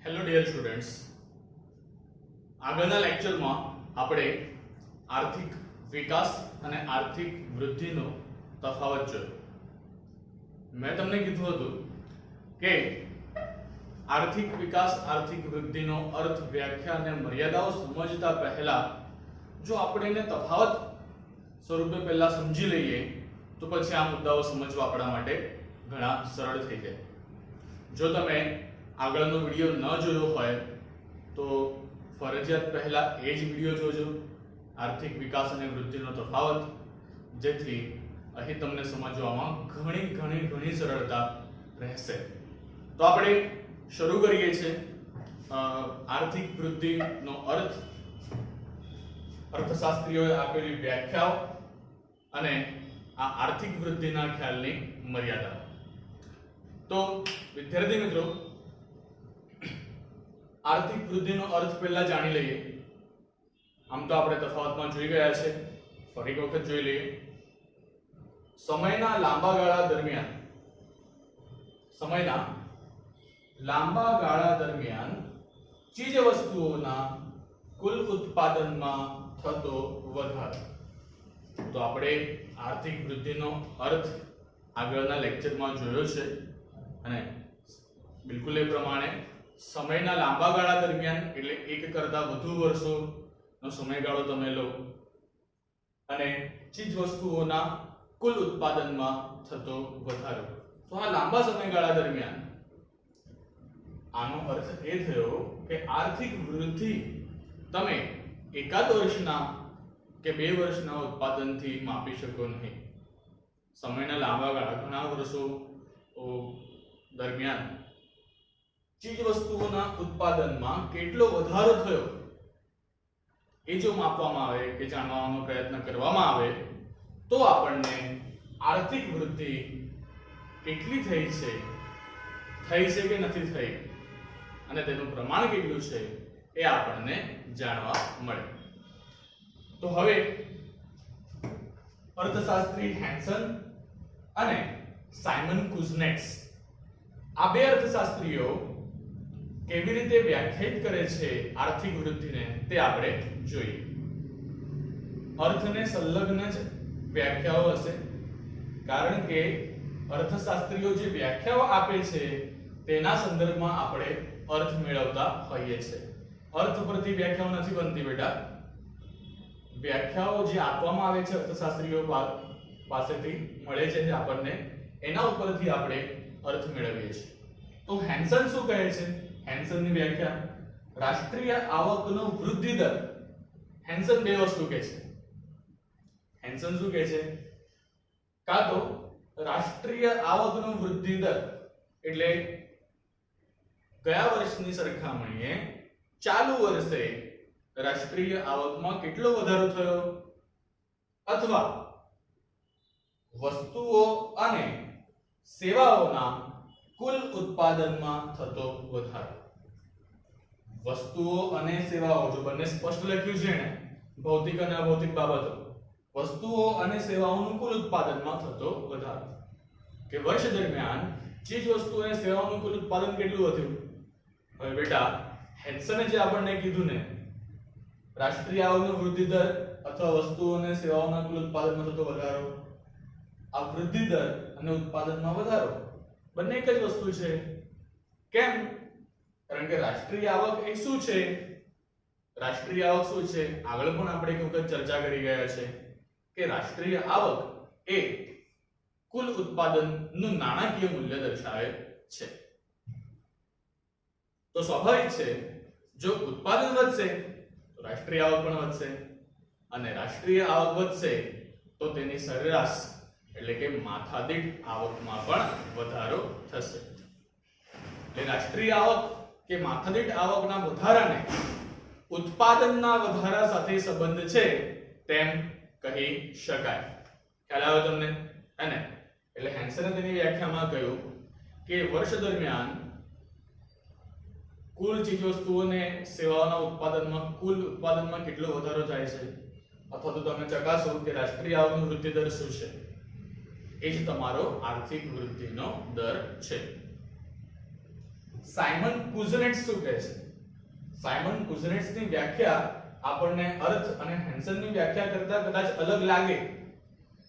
Hello dear students, આગળના લેક્ચરમાં આપણે આર્થિક વિકાસ અને આર્થિક વૃદ્ધિનો તફાવત જોયો. મેં તમને કીધું હતું કે આર્થિક વિકાસ આર્થિક વૃદ્ધિનો અર્થ, વ્યાખ્યા અને મર્યાદાઓ સમજતા પહેલા જો આપણે એને તફાવત સ્વરૂપે પહેલા સમજી લઈએ તો પછી આ મુદ્દાઓ સમજવા આપણા માટે ઘણા સરળ થઈ જાય. જો તમે આગળનો વિડિયો ન જોયો હોય તો ફરજિયાત પહેલા એ જ વિડિયો જોજો, આર્થિક વિકાસ અને વૃદ્ધિનો તફાવત, જેથી અહીં તમને સમજવામાં ઘણી સરળતા રહેશે. તો આપણે શરૂ કરીએ છીએ. આર્થિક વૃદ્ધિનો અર્થ, અર્થશાસ્ત્રીઓએ આપેલી વ્યાખ્યાઓ અને આ આર્થિક વૃદ્ધિના ખ્યાલની મર્યાદા. તો વિદ્યાર્થી મિત્રો, આર્થિક વૃદ્ધિનો અર્થ પહેલા જાણી લઈએ. આમ તો આપણે તફાવતમાં જોઈ ગયા છે, ફરી એક વખત જોઈ લઈએ. સમયના લાંબા ગાળા દરમિયાન ચીજ વસ્તુઓના કુલ ઉત્પાદનમાં થતો વધારો. તો આપણે આર્થિક વૃદ્ધિનો અર્થ આગળના લેક્ચરમાં જોયો છે અને બિલકુલ એ પ્રમાણે સમયના લાંબા ગાળા દરમિયાન એટલે એક કરતા વધુ વર્ષોનો સમયગાળો તમે લો અને ચીજ વસ્તુઓના કુલ ઉત્પાદનમાં થતો વધારો. તો આ લાંબા સમયગાળા દરમિયાન આનો અર્થ એ થયો કે આર્થિક વૃદ્ધિ તમે એકાદ વર્ષના કે 2 વર્ષના ઉત્પાદનથી માપી શકો નહીં. સમયના લાંબા ગાળા, ઘણા વર્ષો દરમિયાન ચીજ વસ્તુઓના ઉત્પાદનમાં કેટલો વધારો થયો એ જો માપવામાં આવે કે જાણવાનો પ્રયત્ન કરવામાં આવે તો આપણને આર્થિક વૃદ્ધિ કેટલી થઈ છે કે નથી થઈ અને તેનું પ્રમાણ કેટલું છે એ આપણને જાણવા મળે. તો હવે અર્થશાસ્ત્રી હેન્સન અને સાયમન કુઝનેટ્સ, આ બે અર્થશાસ્ત્રીઓ કેવી રીતે વ્યાખ્યાયિત કરે છે આર્થિક વૃદ્ધિને તે આપણે જોઈએ. અર્થને સંલગ્ન જ વ્યાખ્યાઓ હશે, કારણ કે અર્થશાસ્ત્રીઓ જે વ્યાખ્યાઓ આપે છે તેના સંદર્ભમાં આપણે અર્થ મેળવતા હોઈએ છીએ. અર્થ પરથી વ્યાખ્યાઓ નથી બનતી બેટા. વ્યાખ્યાઓ જે આપવામાં આવે છે અર્થશાસ્ત્રીઓ પાસેથી મળે છે જે આપણને, એના ઉપરથી આપણે અર્થ મેળવીએ છીએ. તો હેન્સન શું કહે છે? હેન્સનની વ્યાખ્યા, રાષ્ટ્રીય આવકનો વૃદ્ધિ દર. હેન્સન બે વસ્તુ કહે છે. હેન્સન શું કહે છે? કાં તો રાષ્ટ્રીય આવકનો વૃદ્ધિ દર એટલે ગયા વર્ષની સરખામણીએ ચાલુ વર્ષે રાષ્ટ્રીય આવકમાં કેટલો વધારો થયો, અથવા વસ્તુઓ અને સેવાઓના કુલ ઉત્પાદનમાં થતો વધારો. વસ્તુઓ અને સેવાઓ, જો બંને સ્પષ્ટ લખ્યું છે ને, ભૌતિક અને અભૌતિક બાબતો, વસ્તુઓ અને સેવાઓનું કુલ ઉત્પાદનમાં થતો વધારો. કે વર્ષ દરમિયાન ચીજ વસ્તુઓ અને સેવાઓનું કુલ ઉત્પાદન કેટલું વધ્યું. હવે બેટા, હેન્સને જે આપણને કીધું ને, રાષ્ટ્રીય આવકનો વૃદ્ધિ દર અથવા વસ્તુઓ અને સેવાઓના કુલ ઉત્પાદનમાં થતો વધારો, આ વૃદ્ધિ દર અને ઉત્પાદનમાં વધારો બંને એક જ વસ્તુ છે. કેમ? કારણ કે રાષ્ટ્રીય આવક એ શું છે? રાષ્ટ્રીય આવક શું છે? આગળ પણ આપણે એક વખત ચર્ચા કરી ગયા છે કે રાષ્ટ્રીય આવક એ કુલ ઉત્પાદનનું નાણાકીય મૂલ્ય દર્શાવે છે. તો સ્વાભાવિક છે, જો ઉત્પાદન વધશે તો રાષ્ટ્રીય આવક પણ વધશે, અને રાષ્ટ્રીય આવક વધશે તો તેની સરેરાશ એટલે કે માથાદીઠ આવકમાં પણ વધારો થશે. એટલે રાષ્ટ્રીય આવક કે માથાદીઠ આવકના વધારાને ઉત્પાદનના વધારા સાથે સંબંધ છે તેમ કહી શકાય. ખ્યાલ આવ્યો તમને? અને એટલે હેન્સને તેની વ્યાખ્યામાં કહ્યું કે વર્ષ દરમિયાન કુલ ચીજવસ્તુઓને સેવાઓના ઉત્પાદનમાં કેટલો વધારો થાય છે, અથવા તો તમે ચકાસો કે રાષ્ટ્રીય આવકનો વૃદ્ધિ દર શું છે, એ જ તમારો આર્થિક વૃદ્ધિનો દર છે. સાયમન કુઝનેટ્સ શું કહે છે? સાયમન કુઝનેટ્સ ની વ્યાખ્યા આપણને અર્થ અને હેન્સન ની વ્યાખ્યા કરતા કદાચ અલગ લાગે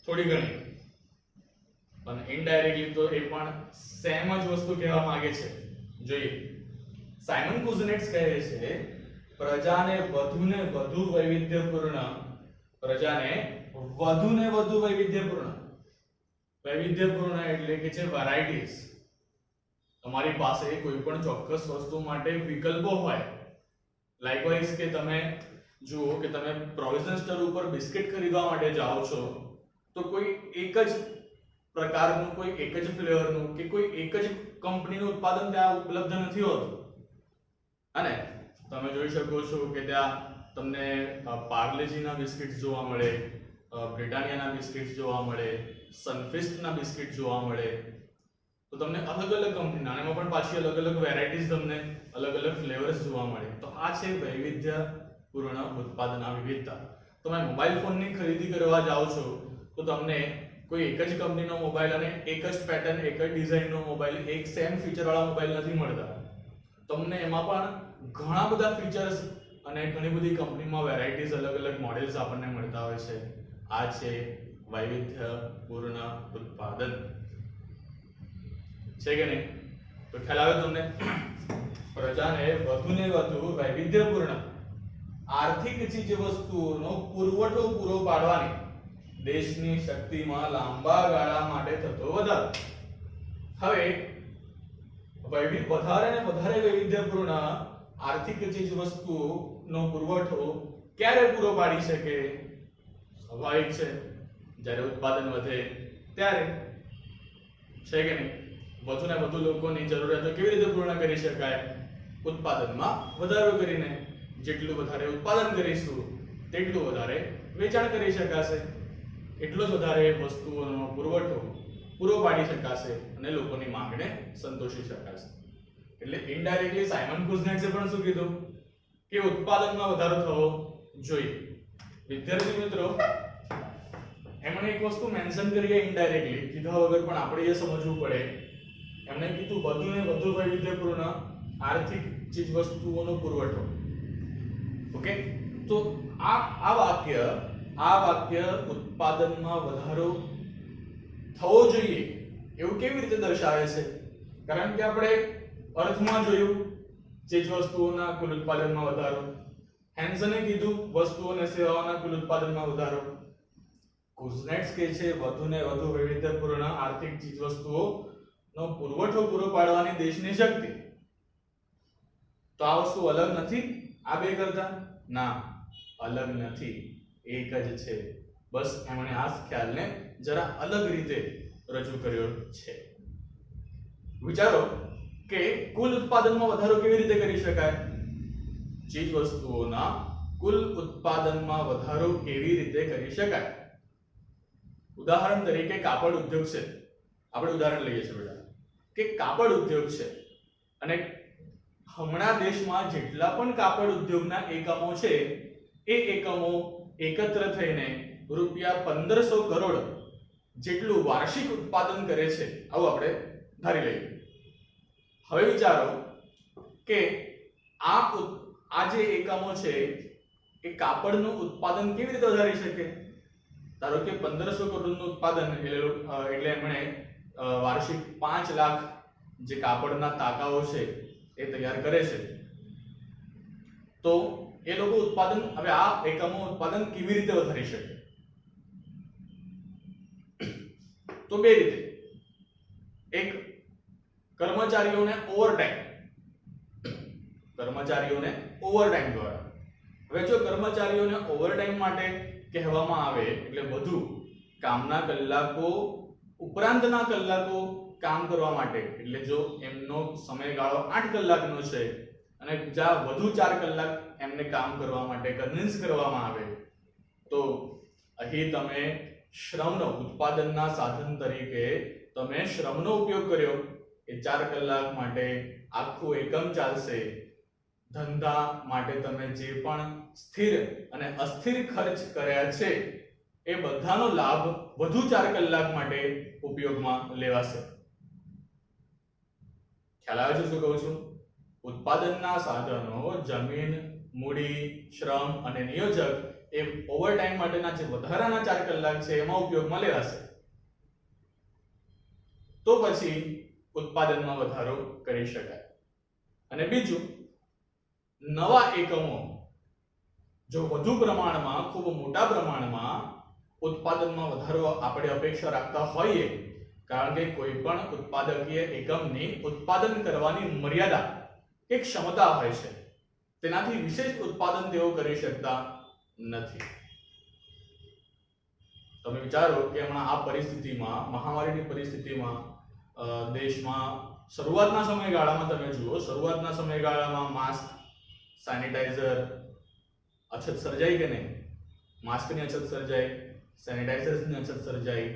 થોડી ઘણી, પણ ઇનડાયરેક્ટલી તો એ પણ સેમ જ વસ્તુ કહેવા માંગે છે. જોઈએ, સાયમન કુઝનેટ્સ કહે છે પ્રજાને વધુને વધુ વૈવિધ્યપૂર્ણ વૈવિધ્યપૂર્ણ એટલે કે છે વેરાયટીઝ. તમારી પાસે કોઈ પણ ચોક્કસ વસ્તુ માટે વિકલ્પો હોય. લાઇકવાઇઝ કે તમે જુઓ કે તમે પ્રોવિઝન સ્ટોર ઉપર બિસ્કિટ ખરીદવા માટે જાઓ છો તો કોઈ એક જ પ્રકારનું, કોઈ એક જ ફ્લેવરનું કે કોઈ એક જ કંપનીનું ઉત્પાદન ત્યાં ઉપલબ્ધ નથી હોતું. અને તમે જોઈ શકો છો કે ત્યાં તમને પાર્લેજીના બિસ્કિટ્સ જોવા મળે, બ્રિટાનિયાના બિસ્કિટ્સ જોવા મળે, સનફીસ્ટના બિસ્કિટ જોવા મળે. તો તમને અલગ અલગ કંપનીના, એમાં પણ પાછી અલગ અલગ વેરાયટીઝ, તમને અલગ અલગ ફ્લેવર્સ જોવા મળે. તો આ છે વૈવિધ્યપૂર્ણ ઉત્પાદનના વિવિધતા. તમે મોબાઈલ ફોનની ખરીદી કરવા જાઓ છો તો તમને કોઈ એક જ કંપનીનો મોબાઈલ અને એક જ પેટર્ન, એક જ ડિઝાઇનનો મોબાઈલ, એક સેમ ફીચર વાળા મોબાઈલ નથી મળતા. તમને એમાં પણ ઘણા બધા ફીચર્સ અને ઘણી બધી કંપનીમાં વેરાયટીઝ, અલગ અલગ મોડેલ્સ આપણને મળતા હોય છે. આ છે વૈવિધ્યપૂર્ણ ઉત્પાદન. છે કે નહીં? તો ખ્યાલ આવે તમને? પ્રજાને વધુને વધુ વૈવિધ્યપૂર્ણ આર્થિક ચીજ વસ્તુઓનો પુરવઠો પૂરો પાડવાની દેશની શક્તિમાં લાંબા ગાળા માટે થતો વધારો. હવે વધારે ને વધારે વૈવિધ્યપૂર્ણ આર્થિક ચીજ વસ્તુઓનો પુરવઠો ક્યારે પૂરો પાડી શકે? સ્વાભાવિક છે, જ્યારે ઉત્પાદન વધે ત્યારે. છે કે નહીં? વધુ ને વધુ લોકોની જરૂરિયાતો કેવી રીતે પૂર્ણ કરી શકાય? ઉત્પાદનમાં વધારો કરીને. જેટલું વધારે ઉત્પાદન કરીશું તેટલું વધારે વેચાણ કરી શકાશે, એટલો જ વધારે વસ્તુઓનો પુરવઠો પૂરો પાડી શકાશે અને લોકોની માંગને સંતોષી શકાશે. એટલે ઇનડાયરેક્ટલી સાયમન કુઝનેટ્સે પણ શું કીધું કે ઉત્પાદનમાં વધારો થવો જોઈએ. વિદ્યાર્થી મિત્રો, એમણે એક વસ્તુ મેન્શન કરી ઇનડાયરેક્ટલી, કીધા વગર પણ આપણે એ સમજવું પડે. એમણે કીધું વધુને વધુ વૈવિધ્યપૂર્ણ આર્થિક ચીજ વસ્તુઓનો પુરવઠો. ઓકે, તો આ વાક્ય ઉત્પાદનમાં વધારો થવો જોઈએ એવું કેવી રીતે દર્શાવે છે? કારણ કે આપણે અર્થમાં જોયું ચીજ વસ્તુઓના કુલ ઉત્પાદનમાં વધારો, હેન્સને કીધું વસ્તુઓ અને સેવાઓના કુલ ઉત્પાદનમાં વધારો. કુઝનેટ્સ કહે છે વધુને વધુ વૈવિધ્યપૂર્ણ આર્થિક ચીજ વસ્તુઓનો પુરવઠો પૂરો પાડવાની દેશની શક્તિ. તો આ વસ્તુ અલગ નથી આ બે કરતા? ના, અલગ નથી, એક જ છે. બસ એમણે આ ખ્યાલને જરા અલગ રીતે રજૂ કર્યો છે. વિચારો કે કુલ ઉત્પાદનમાં વધારો કેવી રીતે કરી શકાય? ચીજ વસ્તુઓના કુલ ઉત્પાદનમાં વધારો કેવી રીતે કરી શકાય? ઉદાહરણ તરીકે કાપડ ઉદ્યોગ છે. આપણે ઉદાહરણ લઈએ છીએ બેટા કે કાપડ ઉદ્યોગ છે અને હમણાં દેશમાં જેટલા પણ કાપડ ઉદ્યોગના એકમો છે એ એકમો એકત્ર થઈને રૂપિયા 1500 કરોડ જેટલું વાર્ષિક ઉત્પાદન કરે છે, આવું આપણે ધારી લઈએ. હવે વિચારો કે આ જે એકમો છે એ કાપડનું ઉત્પાદન કેવી રીતે વધારી શકે? ધારો કે 1500 કરોડનું ઉત્પાદન એટલે એમણે વાર્ષિક 5 લાખ જે કાપડના તાકાઓ છે એ તૈયાર કરે છે. તો એ લોકો ઉત્પાદન, હવે આ એકમો ઉત્પાદન કેવી રીતે વધારી શકે? તો બે રીતે. એક, કર્મચારીઓને ઓવરટાઈમ દ્વારા. હવે જો કર્મચારીઓને ઓવરટાઈમ માટે કહેવામાં આવે એટલે વધુ કામના કલાકો ઉપરાંતના કલાકો કામ કરવા માટે, એટલે જો એમનો સમયગાળો 8 કલાકનો છે અને જ્યાં વધુ 4 કલાક એમને કામ કરવા માટે કન્વિન્સ કરવામાં આવે તો અહીં તમે શ્રમનો, ઉત્પાદનના સાધન તરીકે તમે શ્રમનો ઉપયોગ કર્યો. એ 4 કલાક માટે આખું એકમ ચાલશે. ધંધા માટે તમે જે પણ સ્થિર અને અસ્થિર ખર્ચ કર્યા છે એ બધાનો લાભ વધુ 4 કલાક માટે ઉપયોગમાં લેવાશે. ખ્યાલ આવે છે શું કહું છું? ઉત્પાદનના સાધનો જમીન, મૂડી, શ્રમ અને નિયોજક એ ઓવરટાઈમ માટેના જે વધારાના 4 કલાક છે એમાં ઉપયોગમાં લેવાશે, તો પછી ઉત્પાદનમાં વધારો કરી શકાય. અને બીજું, નવા એકમો જો વધુ પ્રમાણમાં, ખૂબ મોટા પ્રમાણમાં ઉત્પાદનમાં વધારો આપણે અપેક્ષા રાખતા હોઈએ, કારણ કે કોઈ પણ ઉત્પાદકીય એકમની ઉત્પાદન કરવાની મર્યાદા એક ક્ષમતા હોય છે, તેનાથી વિશેષ ઉત્પાદન તેઓ કરી શકતા નથી. તમે વિચારો કે હમણાં આ પરિસ્થિતિમાં, મહામારીની પરિસ્થિતિમાં દેશમાં શરૂઆતના સમયગાળામાં તમે જુઓ, શરૂઆતના સમયગાળામાં માસ્ક, સેનિટાઈઝર અછત સર્જાઈ કે નહીં? માસ્કની અછત સર્જાઈ, સેનિટાઈઝર્સની અછત સર્જાઈ.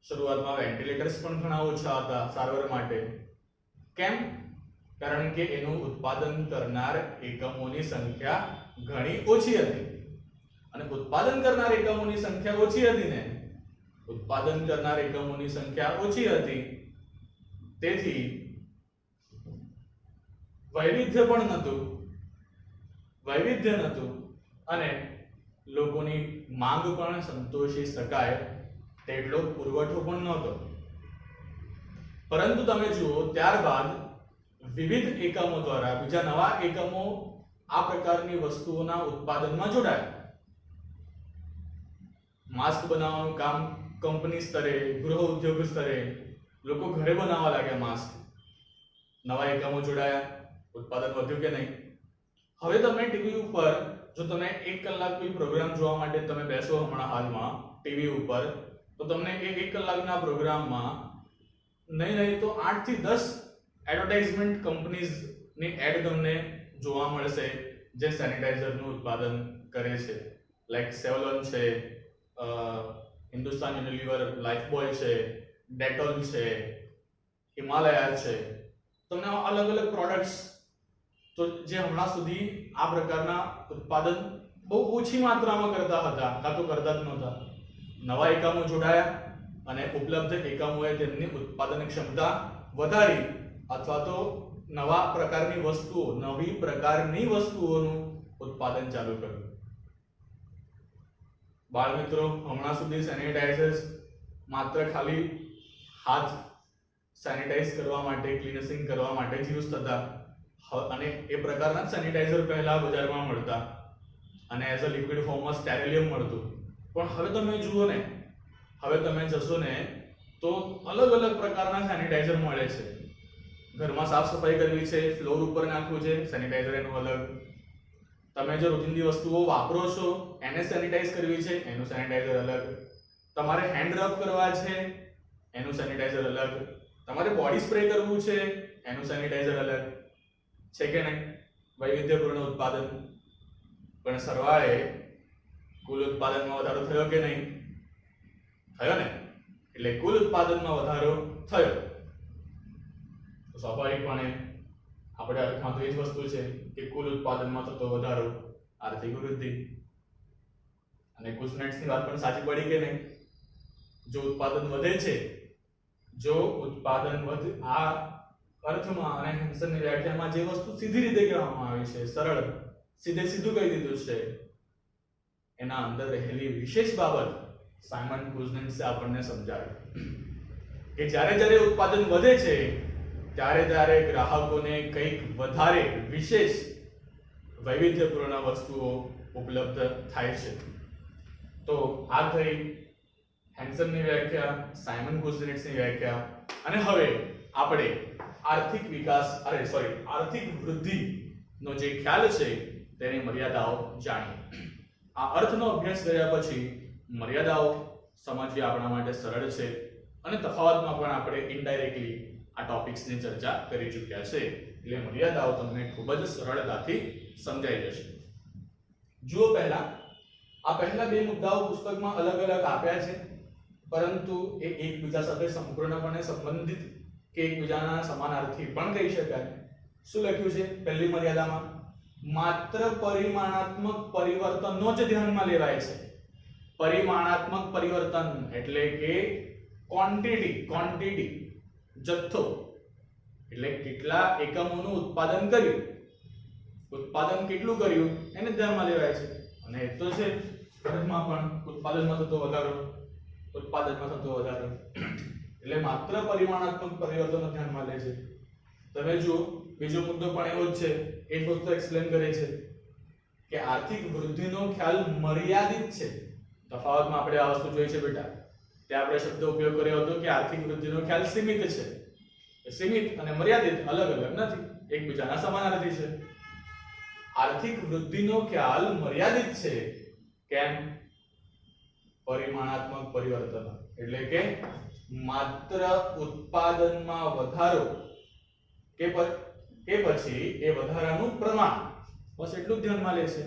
શરૂઆતમાં વેન્ટિલેટર્સ પણ ઘણા ઓછા હતા સારવાર માટે. કેમ? કારણ કે એનું ઉત્પાદન કરનાર એકમોની સંખ્યા ઘણી ઓછી હતી. અને ઉત્પાદન કરનાર એકમોની સંખ્યા ઓછી હતી ને, ઉત્પાદન કરનાર એકમોની સંખ્યા ઓછી હતી, તેથી વૈવિધ્ય પણ નહોતું, વૈવિધ્ય નહોતું, અને લોકોની માંગ પણ સંતોષી શકાય તેટલો પુરવઠો પણ નહોતો. પરંતુ તમે જુઓ, ત્યારબાદ વિવિધ એકમો દ્વારા બીજા નવા એકમો આ પ્રકારની વસ્તુઓના ઉત્પાદનમાં જોડાયા. માસ્ક બનાવવાનું કામ કંપની સ્તરે, ગૃહ ઉદ્યોગ સ્તરે લોકો ઘરે બનાવવા લાગ્યા માસ્ક. નવા એકમો જોડાયા, ઉત્પાદન વધ્યું કે નહીં? હવે તમે ટીવી ઉપર, જો તમે 1 કલાક કોઈ પ્રોગ્રામ જોવા માટે તમે બેસો હમણાં હાલમાં ટીવી ઉપર, તો તમને એ 1 કલાકના પ્રોગ્રામમાં નહીં તો 8 થી 10 એડવર્ટાઇઝમેન્ટ કંપનીઝની એડ તમને જોવા મળશે જે સેનિટાઈઝરનું ઉત્પાદન કરે છે. લાઈક સેવલોન છે, હિન્દુસ્તાન યુનિલિવર લાઈફબોય છે, ડેટોલ છે, હિમાલયા છે. તમને અલગ અલગ પ્રોડક્ટ્સ તો જે હમણાં સુધી આ પ્રકારના ઉત્પાદન બહુ ઓછી માત્રામાં કરતા હતા, કાં તો કરતા જ નહોતા. નવા એકમો જોડાયા અને ઉપલબ્ધ એકમોએ તેમની ઉત્પાદન ક્ષમતા વધારી, અથવા તો નવા પ્રકારની વસ્તુઓ, નવી પ્રકારની વસ્તુઓનું ઉત્પાદન ચાલુ કર્યું. બાળ મિત્રો, હમણાં સુધી સેનિટાઈઝર્સ માત્ર ખાલી હાથ સેનિટાઈઝ કરવા માટે, ક્લીનસિંગ કરવા માટે જ યુઝ થતા, અને એ પ્રકારના સેનિટાઈઝર પહેલા બજારમાં મળતા અને એઝ અ લિક્વિડ ફોર્મમાં સ્ટેરિલિયમ મળતું. પણ હવે તમે જુઓ ને, હવે તમે જશો ને તો અલગ અલગ પ્રકારના સેનિટાઈઝર મળે છે. ઘરમાં સાફ સફાઈ કરવી છે, ફ્લોર ઉપર નાખવું છે, સેનિટાઈઝર એનું અલગ. તમે જે રોજિંદી વસ્તુઓ વાપરો છો એને સેનિટાઈઝ કરવી છે, એનું સેનિટાઈઝર અલગ. તમારે હેન્ડ રબ કરવા છે, એનું સેનિટાઈઝર અલગ. તમારે બોડી સ્પ્રે કરવું છે, એનું સેનિટાઈઝર અલગ. છે કે નહીં? વૈવિધ્યપૂર્ણ ઉત્પાદન. પણ સરવાળે કુલ ઉત્પાદનમાં વધારો થયો કે નહીં? થયો ને? એટલે કુલ ઉત્પાદનમાં વધારો થયો. તો સ્વાભાવિકપણે આપણે અર્થમાં તો એ જ વસ્તુ છે કે કુલ ઉત્પાદનમાં થતો વધારો આર્થિક વૃદ્ધિ. અને કુશનેટ્સની વાત પણ સાચી પડી કે નહીં? જો ઉત્પાદન વધે છે, જો ઉત્પાદન વધે, આ અર્થમાં અને હેન્સનની વ્યાખ્યામાં જે વસ્તુ સીધી રીતે કહેવામાં આવી છે, સરળ સીધું કહી દીધું છે, એના અંદર રહેલી વિશેષ બાબત સાયમન કુઝનેટ્સે આપણને સમજાવી કે જ્યારે ઉત્પાદન વધે છે ત્યારે ગ્રાહકોને કંઈક વધારે વિશેષ વૈવિધ્યપૂર્ણ વસ્તુઓ ઉપલબ્ધ થાય છે. તો આ થઈ હેન્સનની વ્યાખ્યા, સાયમન કુઝનેટ્સની વ્યાખ્યા. અને હવે આપણે આર્થિક વૃદ્ધિનો જે ખ્યાલ છે તેની મર્યાદાઓ જાણીએ. આ અર્થનો અભ્યાસ કર્યા પછી મર્યાદાઓ સમજવી આપણા માટે સરળ છે, અને તફાવતમાં પણ આપણે ઇનડાયરેક્ટલી આ ટોપિક્સની ચર્ચા કરી ચૂક્યા છે, એટલે મર્યાદાઓ તમને ખૂબ જ સરળતાથી સમજાઈ જશે. જુઓ, આ પહેલા 2 મુદ્દાઓ પુસ્તકમાં અલગ અલગ આપ્યા છે, પરંતુ એ એકબીજા સાથે સંપૂર્ણપણે સંબંધિત કે એકબીજાના સમાનાર્થી પણ કહી શકાય. શું લખ્યું છે પહેલી મર્યાદામાં? માત્ર પરિમાણાત્મક પરિવર્તનનો જ ધ્યાનમાં લેવાય છે. પરિમાણાત્મક પરિવર્તન એટલે કે ક્વોન્ટિટી, જથ્થો. એટલે કેટલા એકમોનું ઉત્પાદન કર્યું, ઉત્પાદન કેટલું કર્યું એને ધ્યાનમાં લેવાય છે. અને એ તો છે ખર્ચમાં પણ ઉત્પાદનમાં થતો વધારો, ઉત્પાદનમાં થતો વધારો, એટલે માત્ર પરિમાણાત્મક પરિવર્તનો ધ્યાનમાં લે છે. તમે જુઓ બીજો મુદ્દો પણ એવો જ છે, એ વસ્તુ એક્સપ્લેન કરે છે કે આર્થિક વૃદ્ધિનો ખ્યાલ મર્યાદિત છે. તફાવતમાં આપણે આ વસ્તુ જોઈ છે બેટા, ત્યાં આપણે શબ્દ ઉપયોગ કર્યો હતો કે આર્થિક વૃદ્ધિનો ખ્યાલ સીમિત છે. સીમિત અને મર્યાદિત અલગ અલગ નથી, એકબીજાના સમાનાર્થી છે. આર્થિક વૃદ્ધિનો ખ્યાલ મર્યાદિત છે. કેમ? પરિમાણાત્મક પરિવર્તન એટલે કે માત્ર ઉત્પાદનમાં વધારો કે પછી એ વધારાનું પ્રમાણ, બસ એટલું જ ધ્યાનમાં લે છે.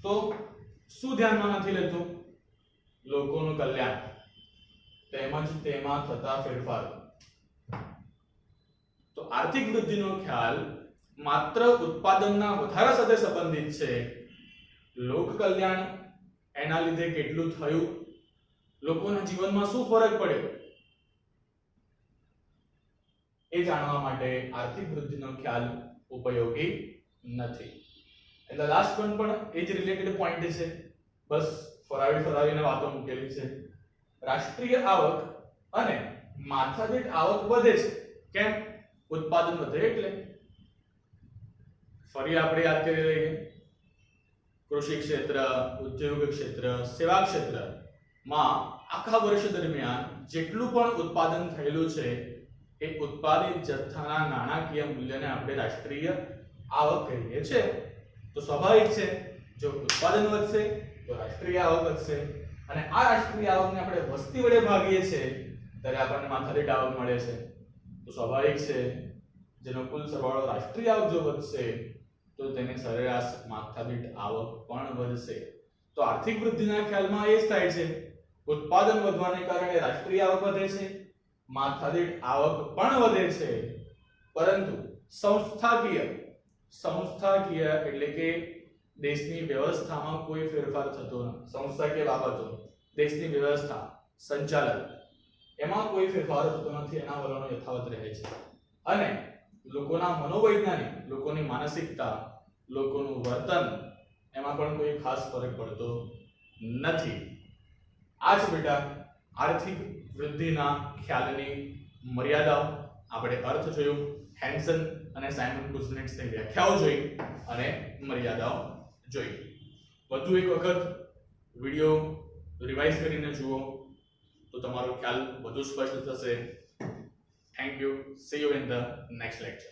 તો શું ધ્યાનમાં નથી લેતું? લોકોનું કલ્યાણ તેમજ તેમાં થતા ફેરફાર. તો આર્થિક વૃદ્ધિનો ખ્યાલ માત્ર ઉત્પાદનના વધારા સાથે સંબંધિત છે. લોક કલ્યાણ એના લીધે કેટલું થયું, લોકોના જીવનમાં શું ફરક પડ્યો, એ જાણવા માટે આર્થિક વૃદ્ધિનો ખ્યાલ ઉપયોગી નથી. એટલે લાસ્ટ વન પણ એ જ રિલેટેડ પોઈન્ટ છે, બસ ફરાવીને વાતો મૂકેલી છે. રાષ્ટ્રીય આવક અને માથાદીઠ આવક વધે છે. કેમ? ઉત્પાદન વધે એટલે. ફરી આપણે યાદ કરી લઈએ, કૃષિ ક્ષેત્ર, ઉદ્યોગ ક્ષેત્ર, સેવા ક્ષેત્રમાં આખા વર્ષ દરમિયાન જેટલું પણ ઉત્પાદન થયેલું છે એ ઉત્પાદિત જથ્થાના નાણાકીય મૂલ્યને આપણે રાષ્ટ્રીય આવક કહીએ છીએ. તો સ્વાભાવિક છે જો ઉત્પાદન વધશે તો રાષ્ટ્રીય આવક વધશે, અને આ રાષ્ટ્રીય આવકને આપણે વસ્તી વડે ભાગીએ છીએ ત્યારે આપણને માથાદીઠ આવક મળે છે. તો સ્વાભાવિક છે જેનો કુલ સરવાળો રાષ્ટ્રીય આવક જો વધશે તો તેની સરેરાશ માથાદીઠ આવક પણ વધશે. તો આર્થિક વૃદ્ધિના ખ્યાલમાં એ જ થાય છે, ઉત્પાદન વધવાને કારણે રાષ્ટ્રીય આવક વધે છે, માથાદીઠ આવક પણ વધે છે, પરંતુ સંસ્થાકીય એટલે કે દેશની વ્યવસ્થામાં કોઈ ફેરફાર થતો નથી. સંસ્થાકીય બાબતો, દેશની વ્યવસ્થા, સંચાલન, એમાં કોઈ ફેરફાર થતો નથી, એના વલણો યથાવત રહે છે. અને લોકોના મનોવૈજ્ઞાનિક, લોકોની માનસિકતા, લોકોનું વર્તન, એમાં પણ કોઈ ખાસ ફરક પડતો નથી. આ જ બેટા આર્થિક વૃદ્ધિના ખ્યાલની મર્યાદાઓ. આપણે અર્થ જોયું, હેન્સન અને સાયમન કુઝનેટ્સની વ્યાખ્યાઓ જોઈ અને મર્યાદાઓ જોઈ. વધુ એક વખત વિડિયો રિવાઇઝ કરીને જુઓ તો તમારો ખ્યાલ વધુ સ્પષ્ટ થશે. Thank you. C you in the next lecture.